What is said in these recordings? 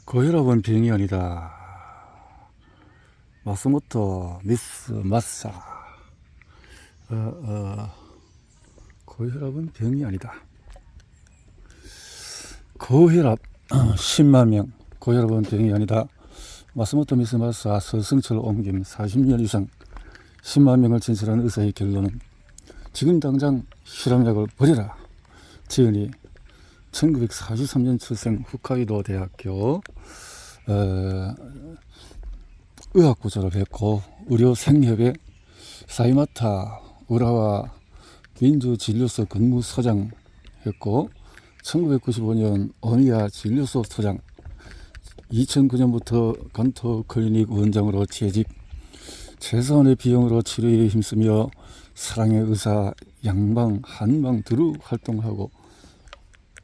고혈압은 병이 아니다. 마스모토 미스 마사. 고혈압은 병이 아니다. 고혈압 10만 명. 고혈압은 병이 아니다. 마스모토 미스 마사 서승철 옮김 40년 이상 10만 명을 진찰한 의사의 결론은 지금 당장 실험약을 버려라. 지은이 1943년 출생 홋카이도 대학교 의학부 졸업했고 의료생협의 사이마타 우라와 민주진료소 근무소장 했고 1995년 오미야 진료소 소장, 2009년부터 간토 클리닉 원장으로 재직, 최소한의 비용으로 치료에 힘쓰며 사랑의 의사 양방 한방 두루 활동하고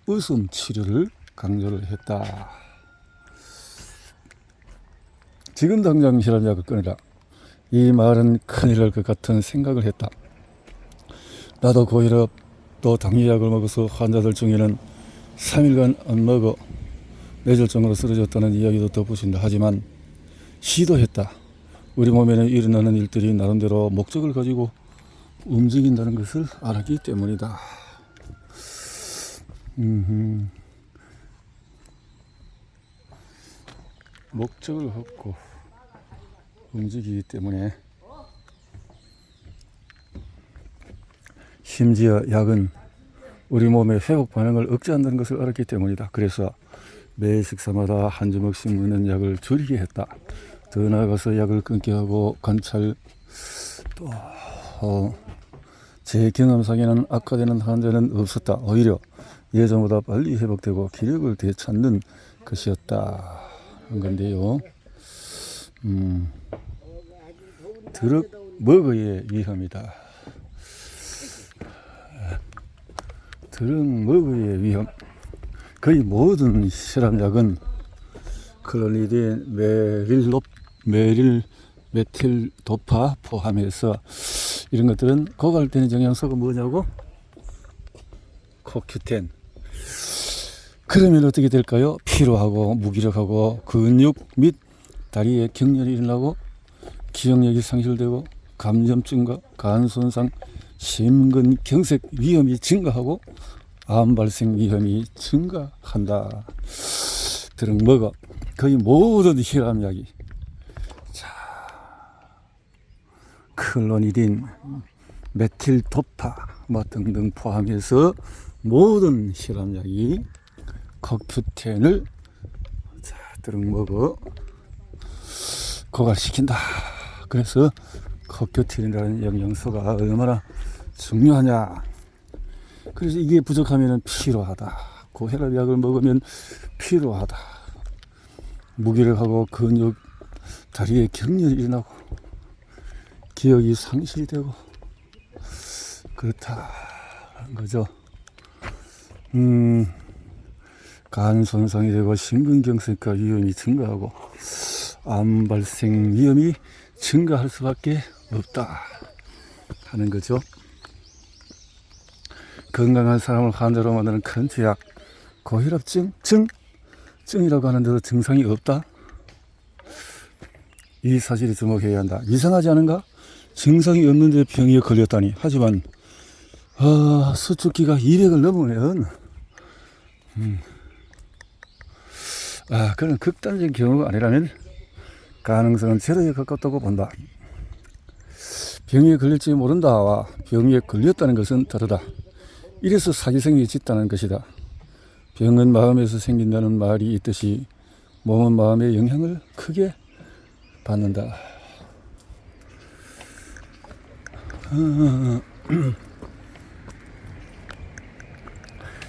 웃음 치료를 강조를 했다. 지금 당장 혈압약을 끊으라. 이 말은 큰일 날 것 같은 생각을 했다. 나도 고혈압 또 당뇨약을 먹어서 환자들 중에는 3일간 안 먹어 뇌졸중으로 쓰러졌다는 이야기도 덧붙인다. 하지만 시도했다. 우리 몸에는 일어나는 일들이 나름대로 목적을 가지고 움직인다는 것을 알았기 때문이다. 목적을 갖고 움직이기 때문에, 심지어 약은 우리 몸의 회복 반응을 억제한다는 것을 알았기 때문이다. 그래서 매 식사마다 한 주먹씩 먹는 약을 줄이게 했다. 더 나아가서 약을 끊게 하고 관찰, 또 제 경험상에는 악화되는 환자는 없었다. 오히려 예전보다 빨리 회복되고 기력을 되찾는 것이었다 한 건데요. 드럭 먹어의 위험이다. 드럭 먹어의 위험. 거의 모든 혈압약은 클로니딘, 메틸 도파 포함해서 이런 것들은 고갈되는 영양소가 뭐냐고? 코큐텐. 그러면 어떻게 될까요? 피로하고 무기력하고 근육 및 다리에 경련이 일어나고 기억력이 상실되고 감염증과 간 손상, 심근경색 위험이 증가하고 암 발생 위험이 증가한다. 드럭 먹어. 거의 모든 혈압약이 클로니딘, 메틸 도파 등등 포함해서 모든 혈압약이 코큐텐을 드럭 먹어 고갈시킨다. 그래서 코큐텐이라는 영양소가 얼마나 중요하냐. 그래서 이게 부족하면 피로하다. 고혈압약을 먹으면 피로하다. 무기력하고 근육, 다리에 경련이 일어나고 기억이 상실되고 그렇다는 거죠. 간 손상이 되고 심근경색과 위험이 증가하고 암 발생 위험이 증가할 수밖에 없다 하는 거죠. 건강한 사람을 환자로 만드는 큰 죄악, 고혈압증이라고 하는데도 증상이 없다. 이 사실에 주목해야 한다. 이상하지 않은가? 증상이 없는데 병에 걸렸다니. 하지만 수축기가 200을 넘으면 그런 극단적인 경우가 아니라면 가능성은 제로에 가깝다고 본다. 병에 걸릴지 모른다와 병에 걸렸다는 것은 다르다. 이래서 사기성이 짙다는 것이다. 병은 마음에서 생긴다는 말이 있듯이 몸은 마음의 영향을 크게 받는다.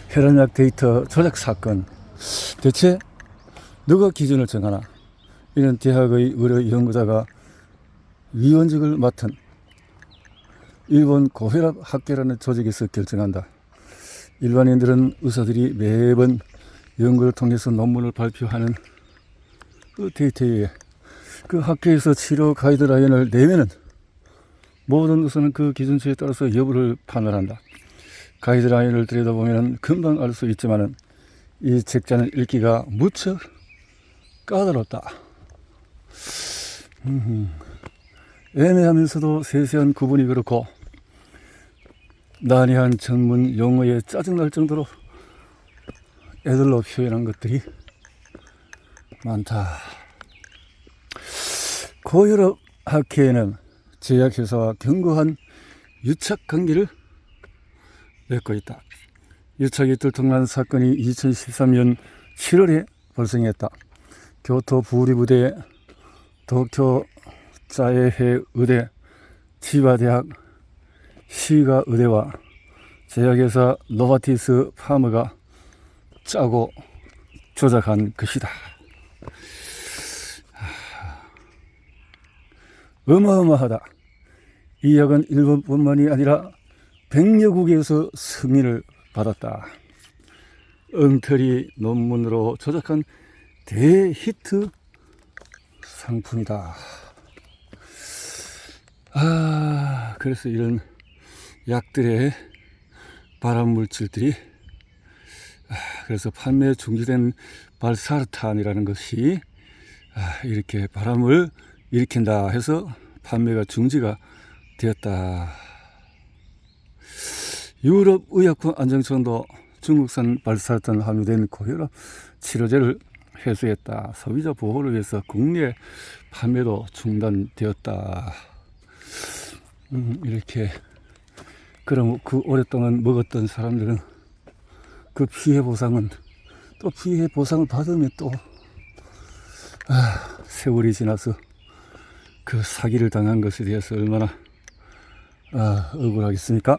혈압약 데이터 조작 사건. 대체 누가 기준을 정하나? 이는 대학의 의료 연구자가 위원직을 맡은 일본 고혈압 학회라는 조직에서 결정한다. 일반인들은 의사들이 매번 연구를 통해서 논문을 발표하는 그 데이터에 그 학회에서 치료 가이드라인을 내면은 모든 의사는 그 기준치에 따라서 여부를 판단한다. 가이드라인을 들여다보면 금방 알 수 있지만은 이 책자는 읽기가 무척 까다롭다. 애매하면서도 세세한 구분이 그렇고 난해한 전문 용어에 짜증날 정도로 애들로 표현한 것들이 많다. 고유럽 학회에는 제약회사와 견고한 유착관계를 맺고 있다. 유착이 들통난 사건이 2013년 7월에 발생했다. 교토 부리부대, 도쿄 자에해 의대, 치바대학 시가 의대와 제약회사 노바티스 파머가 짜고 조작한 것이다. 어마어마하다. 이 약은 일본뿐만이 아니라 100여국에서 승인을 받았다. 엉터리 논문으로 조작한 대히트 상품이다. 그래서 이런 약들의 발암물질들이 그래서 판매 중지된 발사르탄이라는 것이 이렇게 바람을 일으킨다 해서 판매가 중지가 되었다. 유럽의약품 안정청도 중국산 발사르탄 함유된 고혈압 치료제를 회수했다. 소비자 보호를 위해서 국내 판매도 중단되었다. 이렇게 그럼 그 오랫동안 먹었던 사람들은 그 피해 보상은 또 피해 보상을 받으면 또 세월이 지나서 그 사기를 당한 것에 대해서 얼마나 억울하겠습니까?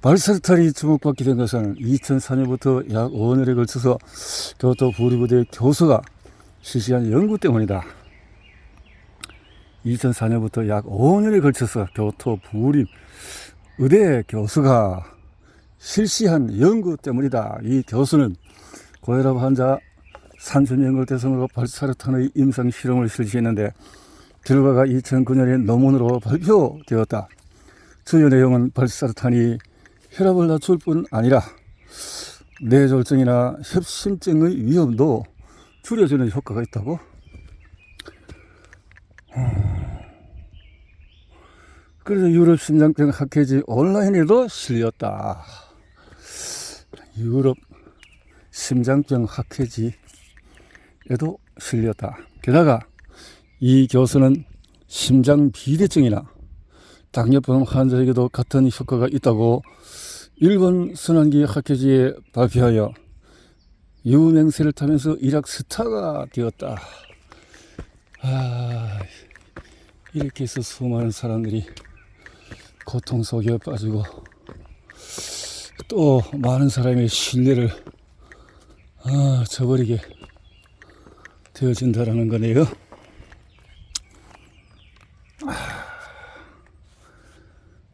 발사르탄이 주목받게 된 것은 2004년부터 약 5년에 걸쳐서 교토 부리부대 교수가 실시한 연구 때문이다. 2004년부터 약 5년에 걸쳐서 교토 부리 의대 교수가 실시한 연구 때문이다. 이 교수는 고혈압 환자 30명을 대상으로 발사르탄의 임상 실험을 실시했는데 결과가 2009년에 논문으로 발표되었다. 주요 내용은 발사르탄이 혈압을 낮출 뿐 아니라 뇌졸중이나 협심증의 위험도 줄여주는 효과가 있다고? 그래서 유럽 심장병 학회지 온라인에도 실렸다. 유럽 심장병 학회지에도 실렸다. 게다가 이 교수는 심장 비대증이나 당뇨병 환자에게도 같은 효과가 있다고 일본 순환기 학회지에 발표하여 유명세를 타면서 일약 스타가 되었다. 이렇게 해서 수많은 사람들이 고통 속에 빠지고 또 많은 사람의 신뢰를 저버리게 되어진다라는 거네요.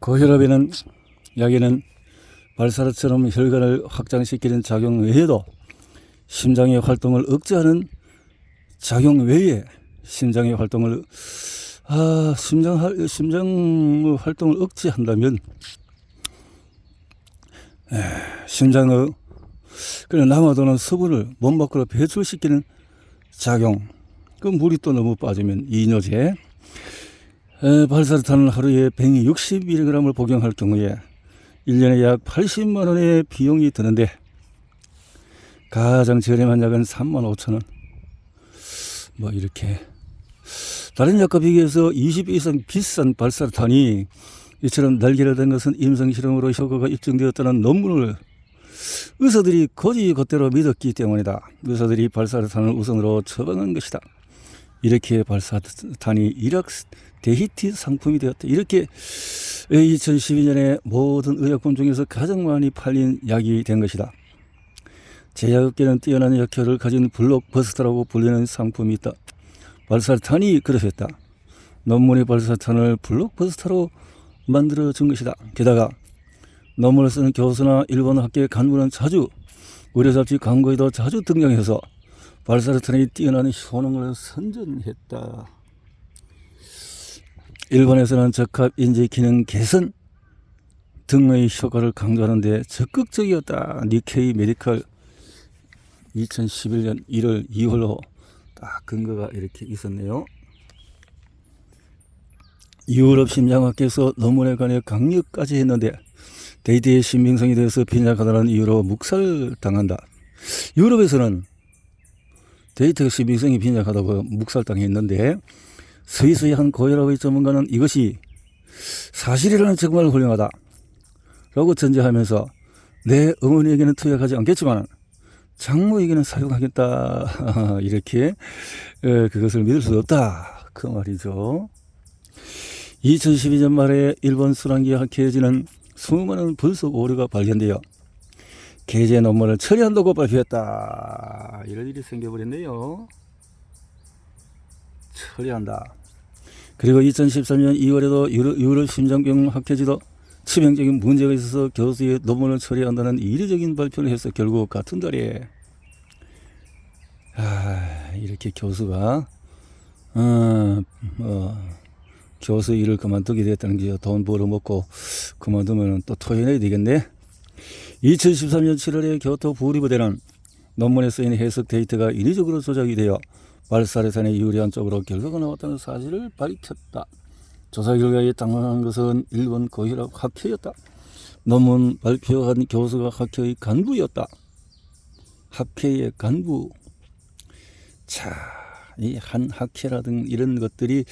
고혈압에는 약에는 발사르처럼 혈관을 확장시키는 작용 외에도 심장의 활동을 억제하는 작용 외에 심장의 활동을 심장의 활동을 억제한다면 심장의 남아도는 수분을 몸 밖으로 배출시키는 작용, 그 물이 또 너무 빠지면 이뇨제, 발사르탄을 하루에 160mg을 복용할 경우에 1년에 약 80만 원의 비용이 드는데 가장 저렴한 약은 35,000원. 뭐 이렇게 다른 약과 비교해서 20배 이상 비싼 발사르탄이 이처럼 날개를 댄 것은 임상실험으로 효과가 입증되었다는 논문을 의사들이 곧이곧대로 믿었기 때문이다. 의사들이 발사르탄을 우선으로 처방한 것이다. 이렇게 발사르탄이 일약 대히트 상품이 되었다. 이렇게 2012년에 모든 의약품 중에서 가장 많이 팔린 약이 된 것이다. 제약업계는 뛰어난 역할을 가진 블록버스터라고 불리는 상품이 있다. 발사르탄이 그러했다. 논문의 발사르탄을 블록버스터로 만들어준 것이다. 게다가 논문을 쓰는 교수나 일본 학계 간부는 자주 의료잡지 광고에도 자주 등장해서 발사르탄이 뛰어난 효능을 선전했다. 일본에서는 적합 인지 기능 개선 등의 효과를 강조하는 데 적극적이었다. 니케이 메디컬 2011년 1월 2월로 딱 근거가 이렇게 있었네요. 유럽 심리학계에서 논문에 관해 강력까지 했는데 데이트의 신빙성에 대해서 빈약하다는 이유로 묵살당한다. 유럽에서는 데이트의 신빙성이 빈약하다고 묵살당했는데 스위스의 한 고혈압의 전문가는 이것이 사실이라는 정말 훌륭하다 라고 전제하면서 내 어머니에게는 투약하지 않겠지만 장모에게는 사용하겠다 이렇게 그것을 믿을 수 없다 그 말이죠. 2012년 말에 일본 수란기 학회지는 수많은 분석 오류가 발견되어 게재 논문을 처리한다고 발표했다. 이런 일이 생겨버렸네요. 처리한다. 그리고 2013년 2월에도 유럽 심장병 학회지도 치명적인 문제가 있어서 교수의 논문을 처리한다는 이례적인 발표를 해서 결국 같은 달에 이렇게 교수가 교수 일을 그만두게 됐다는 게 돈 벌어먹고 그만두면 또 토해내야 되겠네. 2013년 7월에 교토 부리부대는 논문에 쓰인 해석 데이터가 인위적으로 조작이 되어 발사레산에 유리한 쪽으로 결과가 나왔다는 사실을 밝혔다. 조사 결과에 당황한 것은 일본 고혈압 학회였다. 논문 발표한 교수가 학회의 간부였다. 학회의 간부. 자, 이 한 학회라든 이런 것들이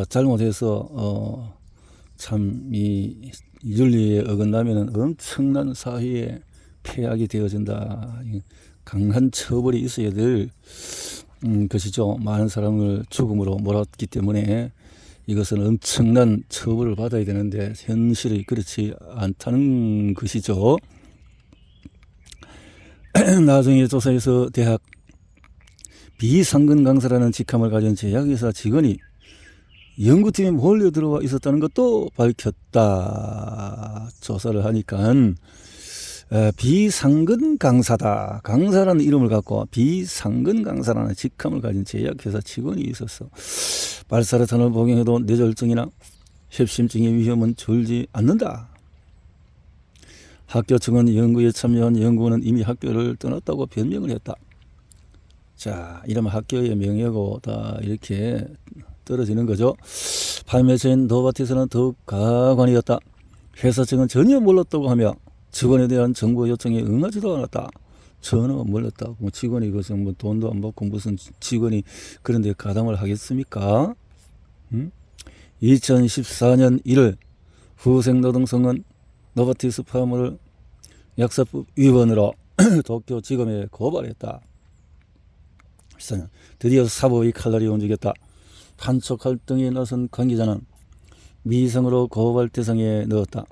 잘못해서 참 이 윤리에 어긋나면은 엄청난 사회에 폐악이 되어진다. 강한 처벌이 있어야 될 것이죠. 많은 사람을 죽음으로 몰았기 때문에 이것은 엄청난 처벌을 받아야 되는데 현실이 그렇지 않다는 것이죠. 나중에 조사에서 대학 비상근 강사라는 직함을 가진 제약회사 직원이 연구팀에 몰려 들어와 있었다는 것도 밝혔다. 조사를 하니까 비상근 강사다. 강사라는 이름을 갖고 비상근 강사라는 직함을 가진 제약회사 직원이 있었어. 발사르탄을 복용해도 뇌졸중이나 협심증의 위험은 줄지 않는다. 학교 측은 연구에 참여한 연구원은 이미 학교를 떠났다고 변명을 했다. 자, 이러면 학교의 명예고 다 이렇게 떨어지는 거죠. 판매처인 노바티스는 더욱 가관이었다. 회사 측은 전혀 몰랐다고 하며 직원에 대한 정보 요청에 응하지도 않았다. 전혀 몰랐다고. 뭐 직원이 그것은 뭐 돈도 안 받고 무슨 직원이 그런데 가담을 하겠습니까? 2014년 1월 후생노동성은 노바티스 파물을 약사법 위반으로 도쿄지검에 고발했다. 드디어 사법의 칼날이 움직였다. 판촉 활동에 나선 관계자는 미성으로 고발 대상에 넣었다.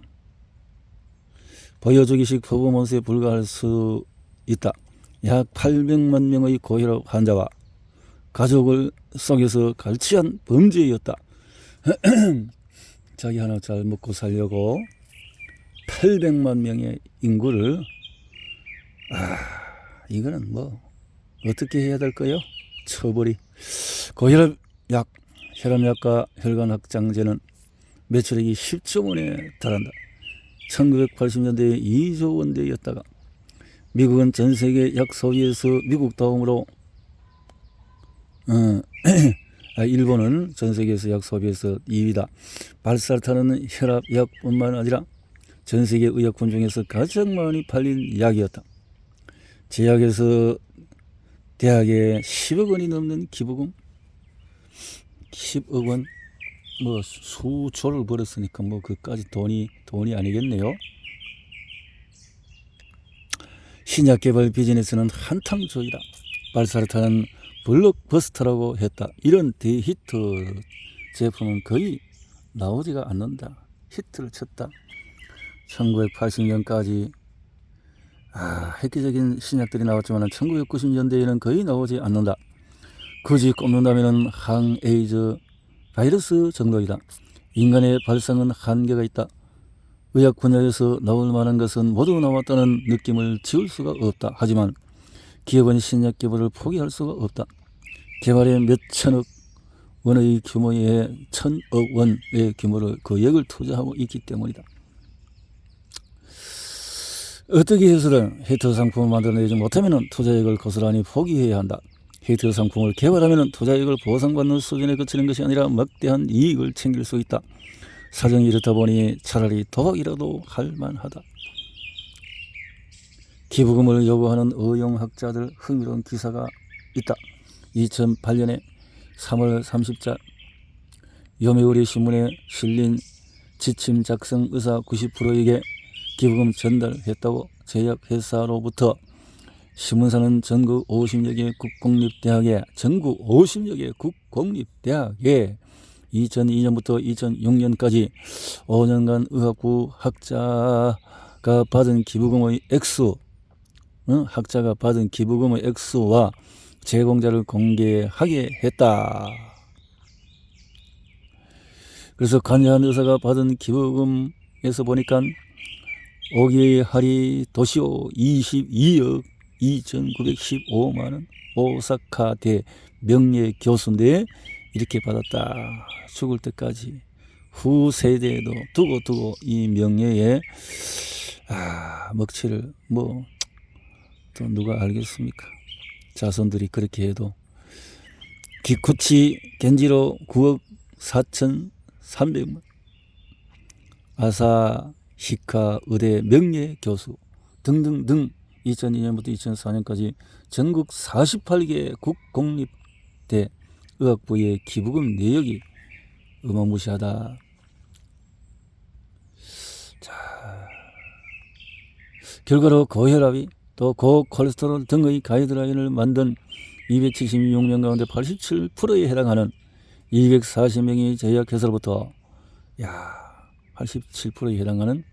보여주기식 퍼포먼스에 불과할 수 있다. 약 800만 명의 고혈압 환자와 가족을 속여서 갈취한 범죄였다. 자기 하나 잘 먹고 살려고 800만 명의 인구를 이거는 뭐 어떻게 해야 될까요? 처벌이. 고혈압약, 혈압약과 혈관확장제는 매출액이 10조 원에 달한다. 1980년대에 2조 원대였다가 미국은 전 세계 약 소비에서 미국 다음으로 일본은 전 세계에서 약 소비에서 2위다. 발사르탄은 혈압약뿐만 아니라 전 세계 의약품 중에서 가장 많이 팔린 약이었다. 제약에서 대학에 10억 원이 넘는 기부금, 10억 원, 뭐 수조를 벌었으니까 뭐 그까지 돈이 아니겠네요. 신약 개발 비즈니스는 한탕조이다. 발사르탄은 블록버스터라고 했다. 이런 대히트 제품은 거의 나오지가 않는다. 히트를 쳤다. 1980년까지 획기적인 신약들이 나왔지만 1990년대에는 거의 나오지 않는다. 굳이 꼽는다면 항에이즈 바이러스 정도이다. 인간의 발상은 한계가 있다. 의학 분야에서 나올 만한 것은 모두 나왔다는 느낌을 지울 수가 없다. 하지만 기업은 신약 개발을 포기할 수가 없다. 개발에 몇 천억 원의 규모의 1000억 원의 규모를 거액을 투자하고 있기 때문이다. 어떻게 해서든 히트 상품을 만들어내지 못하면 투자액을 고스란히 포기해야 한다. 히트 상품을 개발하면 투자이익을 보상받는 수준에 그치는 것이 아니라 막대한 이익을 챙길 수 있다. 사정이 이렇다 보니 차라리 더이라도 할 만하다. 기부금을 요구하는 의용학자들 흥미로운 기사가 있다. 2008년에 3월 30일 요미우리 신문에 실린 지침 작성 의사 90%에게 기부금 전달했다고 제약회사로부터 신문사는 전국 50여 개 국공립대학에 2002년부터 2006년까지 5년간 의학부 학자가 받은 기부금의 액수와 제공자를 공개하게 했다. 그래서 간여한 의사가 받은 기부금에서 보니까 오기하리 도시오 22억 2,915만원, 오사카대 명예교수인데 이렇게 받았다. 죽을 때까지 후세대에도 두고 이 명예에 먹칠을 또 누가 알겠습니까? 자손들이 그렇게 해도 기쿠치 겐지로 9억 4,300만, 아사히카 의대 명예교수 등등등 2002년부터 2004년까지 전국 48개 국공립대 의학부의 기부금 내역이 어마무시하다. 자, 결과로 고혈압이 또 고콜레스테롤 등의 가이드라인을 만든 276명 가운데 87%에 해당하는 240명이 제약회사로부터 87%에 해당하는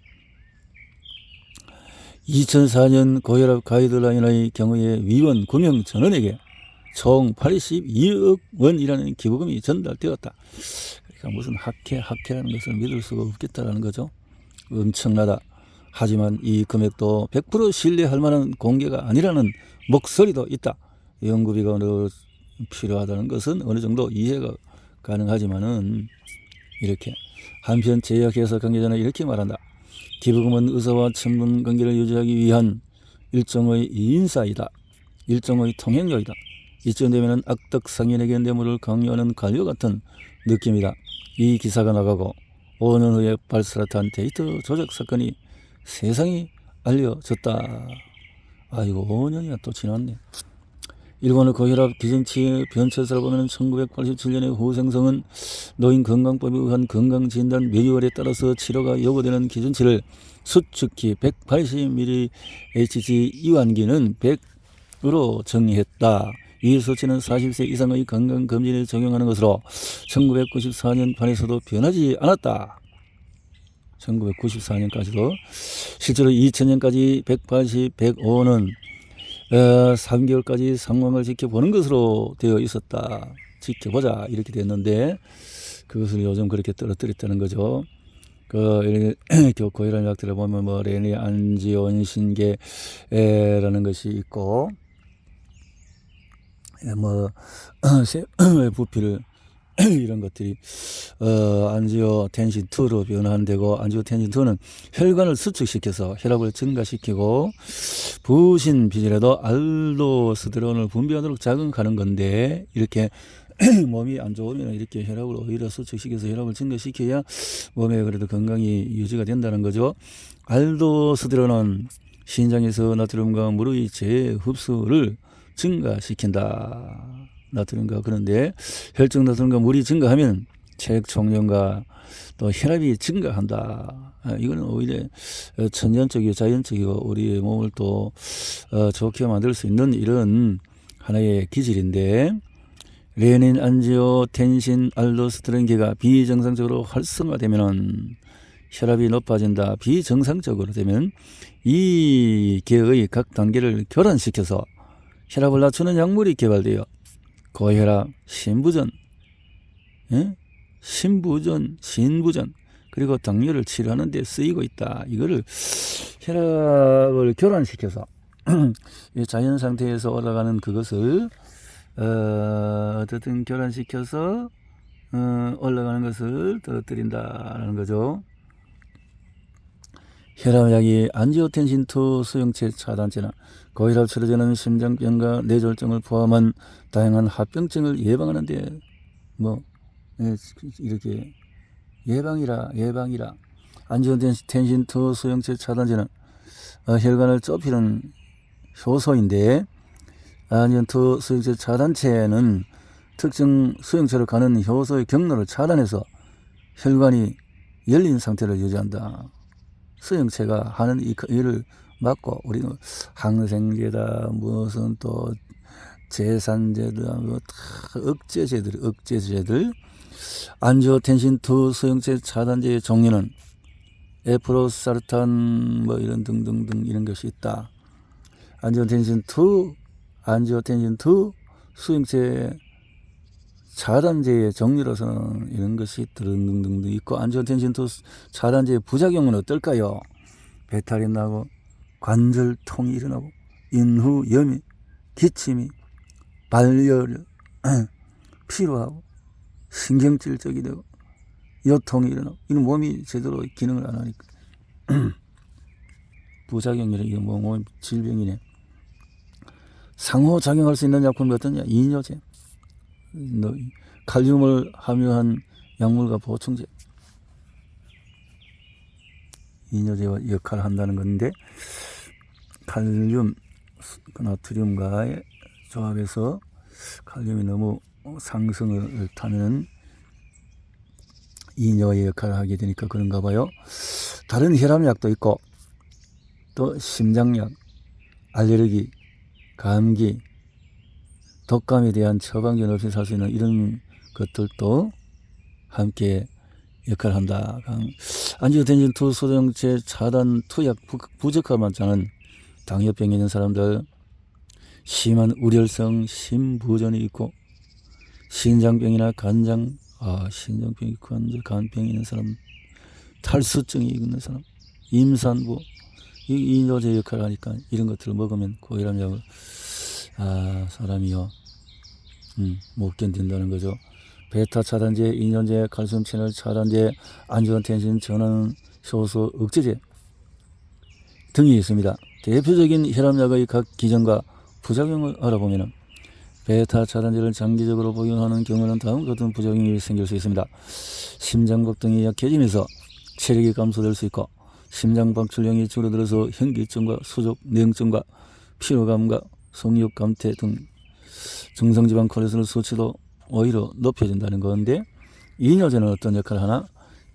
2004년 고혈압 가이드라인의 경우에 위원 9명 전원에게 총 82억 원이라는 기부금이 전달되었다. 그러니까 무슨 학회라는 것을 믿을 수가 없겠다라는 거죠. 엄청나다. 하지만 이 금액도 100% 신뢰할 만한 공개가 아니라는 목소리도 있다. 연구비가 필요하다는 것은 어느 정도 이해가 가능하지만은 이렇게 한편 제약회사 관계자는 이렇게 말한다. 기부금은 의사와 친분 관계를 유지하기 위한 일종의 인사이다. 일종의 통행료이다. 이쯤 되면 악덕상인에게 뇌물을 강요하는 관료 같은 느낌이다. 이 기사가 나가고 5년 후에 발사한 데이터 조작 사건이 세상에 알려졌다. 아이고 5년이나 또 지났네. 일본의 고혈압 기준치 변체사를 보면 1987년의 후생성은 노인건강법에 의한 건강진단 매뉴얼에 따라서 치료가 요구되는 기준치를 수축기 180mHg 이완기는 100으로 정의했다. 이 수치는 40세 이상의 건강검진에 적용하는 것으로 1994년 판에서도 변하지 않았다. 1994년까지도 실제로 2000년까지 180, 105는 3개월까지 상황을 지켜보는 것으로 되어 있었다. 지켜보자 이렇게 됐는데 그것을 요즘 그렇게 떨어뜨렸다는 거죠. 고혈압 약들을 보면 레니 안지온신계라는 것이 있고 부피를 이런 것들이 안지오텐신2로 변환되고, 안지오텐신2는 혈관을 수축시켜서 혈압을 증가시키고 부신 비질에도 알도스테론을 분비하도록 자극하는 건데, 이렇게 몸이 안 좋으면 이렇게 혈압을 오히려 수축시켜서 혈압을 증가시켜야 몸에 그래도 건강이 유지가 된다는 거죠. 알도스테론은 신장에서 나트륨과 물의 재흡수를 증가시킨다. 나트륨과, 그런데 혈중 나트륨과 물이 증가하면 체액 총량과 또 혈압이 증가한다. 이거는 오히려 천연적이고 자연적이고 우리의 몸을 또 좋게 만들 수 있는 이런 하나의 기질인데, 레닌 안지오텐신 알도스테론계가 비정상적으로 활성화되면 혈압이 높아진다. 비정상적으로 되면 이 계의 각 단계를 교란시켜서 혈압을 낮추는 약물이 개발되어 고혈압, 신부전, 신부전, 그리고 당뇨를 치료하는 데 쓰이고 있다. 이거를 혈압을 교란시켜서 자연 상태에서 올라가는 그것을 어쨌든 교란시켜서 올라가는 것을 떨어뜨린다라는 거죠. 혈압약이 안지오텐신2 수용체 차단제나 고혈압 치료제는 심장병과 뇌졸중을 포함한 다양한 합병증을 예방하는데 뭐 이렇게 예방이라 안지오텐신2 수용체 차단제는 혈관을 좁히는 효소인데 안지오텐신2 수용체 차단제는 특정 수용체로 가는 효소의 경로를 차단해서 혈관이 열린 상태를 유지한다. 수용체가 하는 이 일을 막고 우리는 항생제다 무슨 또 제산제다 뭐 억제제들 안지오텐신2 수용체 차단제의 종류는 에프로사르탄 뭐 이런 등등등 이런 것이 있다. 안지오텐신2 수용체 차단제의 종류로서는 이런 것이 등등등 있고 안지오텐신2 차단제의 부작용은 어떨까요? 배탈이 나고 관절통이 일어나고 인후염이 기침이 발열 피로하고 신경질적이 되고 요통이 일어나고 이는 몸이 제대로 기능을 안 하니까 부작용이래. 이거 뭐 몸 질병이네. 상호작용할 수 있는 약품이 어떠냐? 이뇨제, 칼륨을 함유한 약물과 보충제, 이뇨제와 역할을 한다는 건데 칼륨, 나트륨과의 조합에서 칼륨이 너무 상승을 타면 이뇨의 역할을 하게 되니까 그런가 봐요. 다른 혈압약도 있고 또 심장약, 알레르기, 감기, 독감에 대한 처방전 없이 살 수 있는 이런 것들도 함께 역할을 한다. 안지오텐신2 수용체 차단 투약 부적합한 자는 당뇨병이 있는 사람들, 심한 우렬성 심부전이 있고 신장병이나 신장병이 있고 간병이 있는 사람, 탈수증이 있는 사람, 임산부 이뇨제 역할을 하니까 이런 것들을 먹으면 고혈압약을 사람이요 못 견딘다는 거죠. 베타 차단제, 이뇨제, 칼슘 채널 차단제, 안지오텐신 전환 효소 억제제 등이 있습니다. 대표적인 혈압약의 각 기전과 부작용을 알아보면 베타 차단제를 장기적으로 복용하는 경우는 다음과 같은 부작용이 생길 수 있습니다. 심장박 등이 약해지면서 체력이 감소될 수 있고 심장박출량이 줄어들어서 현기증과 수족 내용증과 피로감과 성욕 감퇴 등 정상지방 콜레스테롤 수치도 오히려 높여진다는 건데 이뇨제는 어떤 역할을 하나?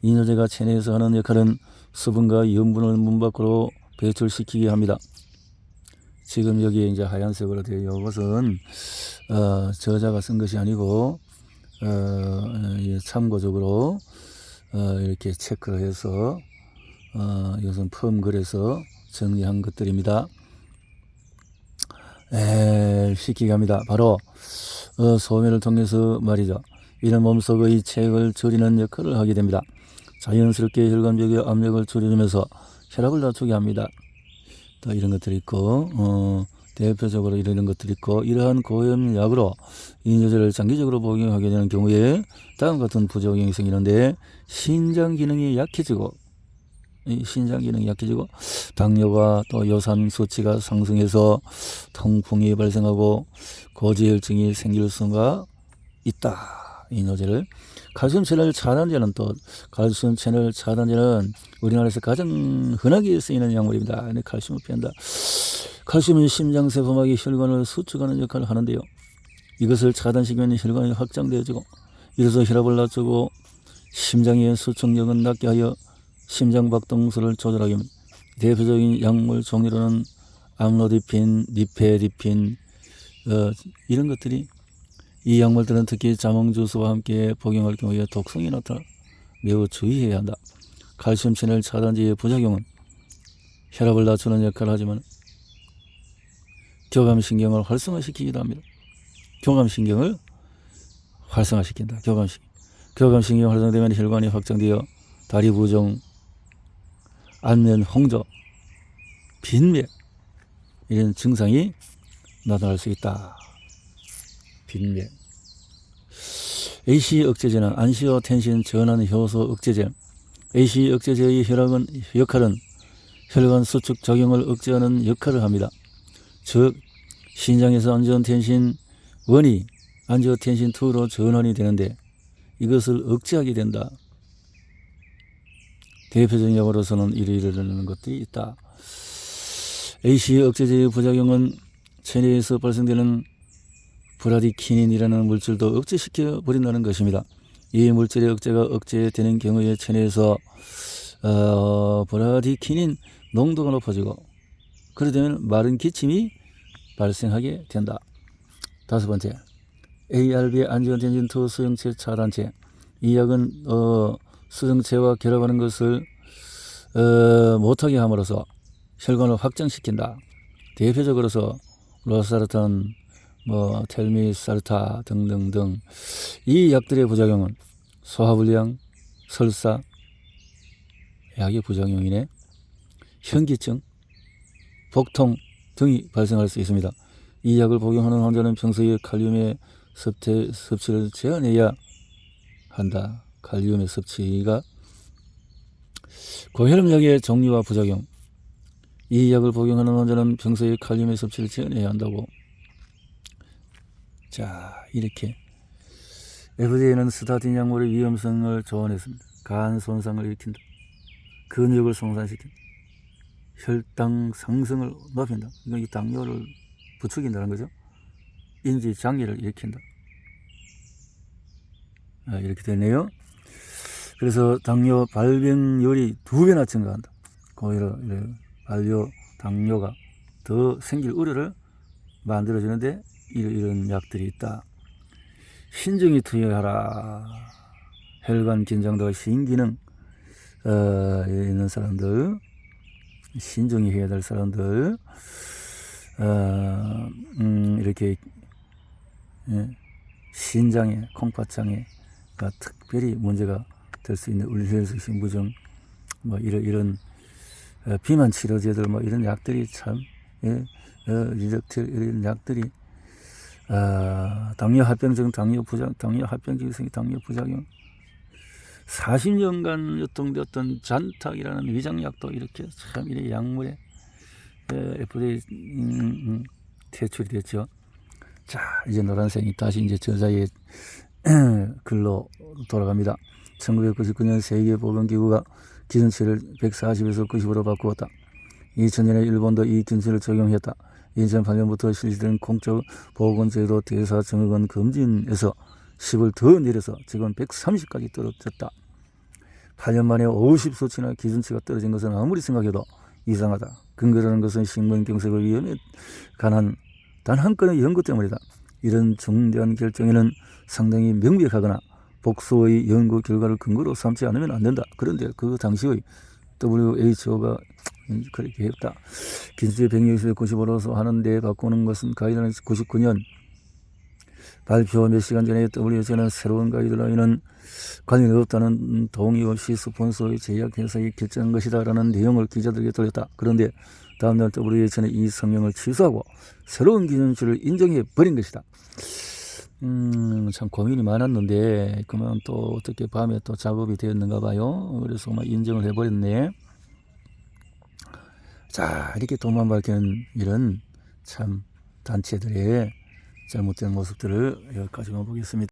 이뇨제가 체내에서 하는 역할은 수분과 염분을 문 밖으로 배출시키게 합니다. 지금 여기에 이제 하얀색으로 되어 이것은 저자가 쓴 것이 아니고 참고적으로 이렇게 체크를 해서 이것은 펌글에서 정리한 것들입니다. 시키게 합니다. 바로 소변을 통해서 말이죠. 이는 몸속의 체액을 줄이는 역할을 하게 됩니다. 자연스럽게 혈관벽의 압력을 줄여주면서 혈압을 낮추게 합니다. 또 이런 것들이 있고 대표적으로 이런 것들이 있고 이러한 고염약으로 이뇨제를 장기적으로 복용하게 되는 경우에 다음과 같은 부작용이 생기는데 신장 기능이 약해지고 당뇨가 또 요산 수치가 상승해서 통풍이 발생하고 고지혈증이 생길 수가 있다. 이뇨제를 칼슘 채널 차단제는 우리나라에서 가장 흔하게 쓰이는 약물입니다. 칼슘을 뺀다. 칼슘은 심장세포막이 혈관을 수축하는 역할을 하는데요. 이것을 차단시키면 혈관이 확장되어지고 이래서 혈압을 낮추고 심장의 수축력은 낮게 하여 심장박동수를 조절하게 합니다. 대표적인 약물 종류로는 암로디핀, 니페디핀 이런 것들이 이 약물들은 특히 자몽주스와 함께 복용할 경우에 독성이 나타나 매우 주의해야 한다. 칼슘 채널 차단제의 부작용은 혈압을 낮추는 역할을 하지만 교감신경을 활성화시키기도 합니다. 교감신경을 활성화시킨다. 교감신경이 활성되면 혈관이 확장되어 다리 부종, 안면 홍조, 빈맥 이런 증상이 나타날 수 있다. 빈맥. AC 억제제는 안지오텐신 전환 효소 억제제. AC 억제제의 역할은 혈관 수축 작용을 억제하는 역할을 합니다. 즉 신장에서 안지오텐신 1이 안지오텐신 2로 전환이 되는데 이것을 억제하게 된다. 대표적인 약으로서는 이러이러는 것들이 있다. AC 억제제의 부작용은 체내에서 발생되는 브라디키닌이라는 물질도 억제시켜 버린다는 것입니다. 이 물질의 억제가 억제되는 경우에 체내에서 브라디키닌 농도가 높아지고 그러되면 마른 기침이 발생하게 된다. 다섯 번째, ARB 안지오텐신 2 수용체 차단제. 이 약은 수정체와 결합하는 것을 못하게 함으로써 혈관을 확장시킨다. 대표적으로서 로사르탄, 텔미사르타 등등등. 이 약들의 부작용은 소화불량, 설사, 약의 부작용이네, 현기증, 복통 등이 발생할 수 있습니다. 이 약을 복용하는 환자는 평소에 칼륨의 섭취를 제한해야 한다. 칼륨의 섭취가 고혈압약의 종류와 부작용. 이 약을 복용하는 환자는 평소에 칼륨의 섭취를 제한해야 한다고. 자, 이렇게 FDA는 스타틴 약물의 위험성을 조언했습니다. 간 손상을 일으킨다. 근육을 손상시킨다. 혈당 상승을 높인다. 이 당뇨를 부추긴다는 거죠. 인지 장애를 일으킨다. 이렇게 되네요. 그래서 당뇨 발병률이 2배나 증가한다. 오히려 반려 당뇨가 더 생길 우려를 만들어주는데 이런 약들이 있다. 신중히 투여하라. 혈관 긴장도와 신기능 있는 사람들, 신중히 해야 될 사람들, 이렇게 신장애, 콩팥장애가 특별히 문제가 될 수 있는 울혈성 신부종, 이런 비만 치료제들, 이런 약들이 참, 리적틸 이런 약들이 당뇨 합병증, 당뇨 합병증, 당뇨 부작용, 40년간 유통되었던 잔탁이라는 위장약도 이렇게 참 이 약물에 FDA 퇴출이 됐죠. 자, 이제 노란색이 다시 이제 저자의 글로 돌아갑니다. 1999년 세계보건기구가 기준치를 140에서 90으로 바꾸었다. 2000년에 일본도 이 기준치를 적용했다. 2008년부터 실시된 공적 보건제도 대사 증후군 검진에서 10을 더 내려서 지금 130까지 떨어졌다. 8년 만에 50수치나 기준치가 떨어진 것은 아무리 생각해도 이상하다. 근거라는 것은 신문경색을 위험에 관한 단 한 건의 연구 때문이다. 이런 중대한 결정에는 상당히 명백하거나 복수의 연구 결과를 근거로 삼지 않으면 안 된다. 그런데 그 당시의 WHO가 그렇게 했다. 기준치 160에 95로서 하는데 바꾸는 것은 가이드라인 99년 발표 몇 시간 전에 WHO는 새로운 가이드라인은 관련이 없다는 동의 없이 스폰서의 제약회사에 결정한 것이다 라는 내용을 기자들에게 돌렸다. 그런데 다음날 WHO는 이 성명을 취소하고 새로운 기준치를 인정해 버린 것이다. 참 고민이 많았는데 그만 또 어떻게 밤에 또 작업이 되었는가 봐요. 그래서 인정을 해버렸네. 자, 이렇게 돈만 밝히는 이런 참 단체들의 잘못된 모습들을 여기까지만 보겠습니다.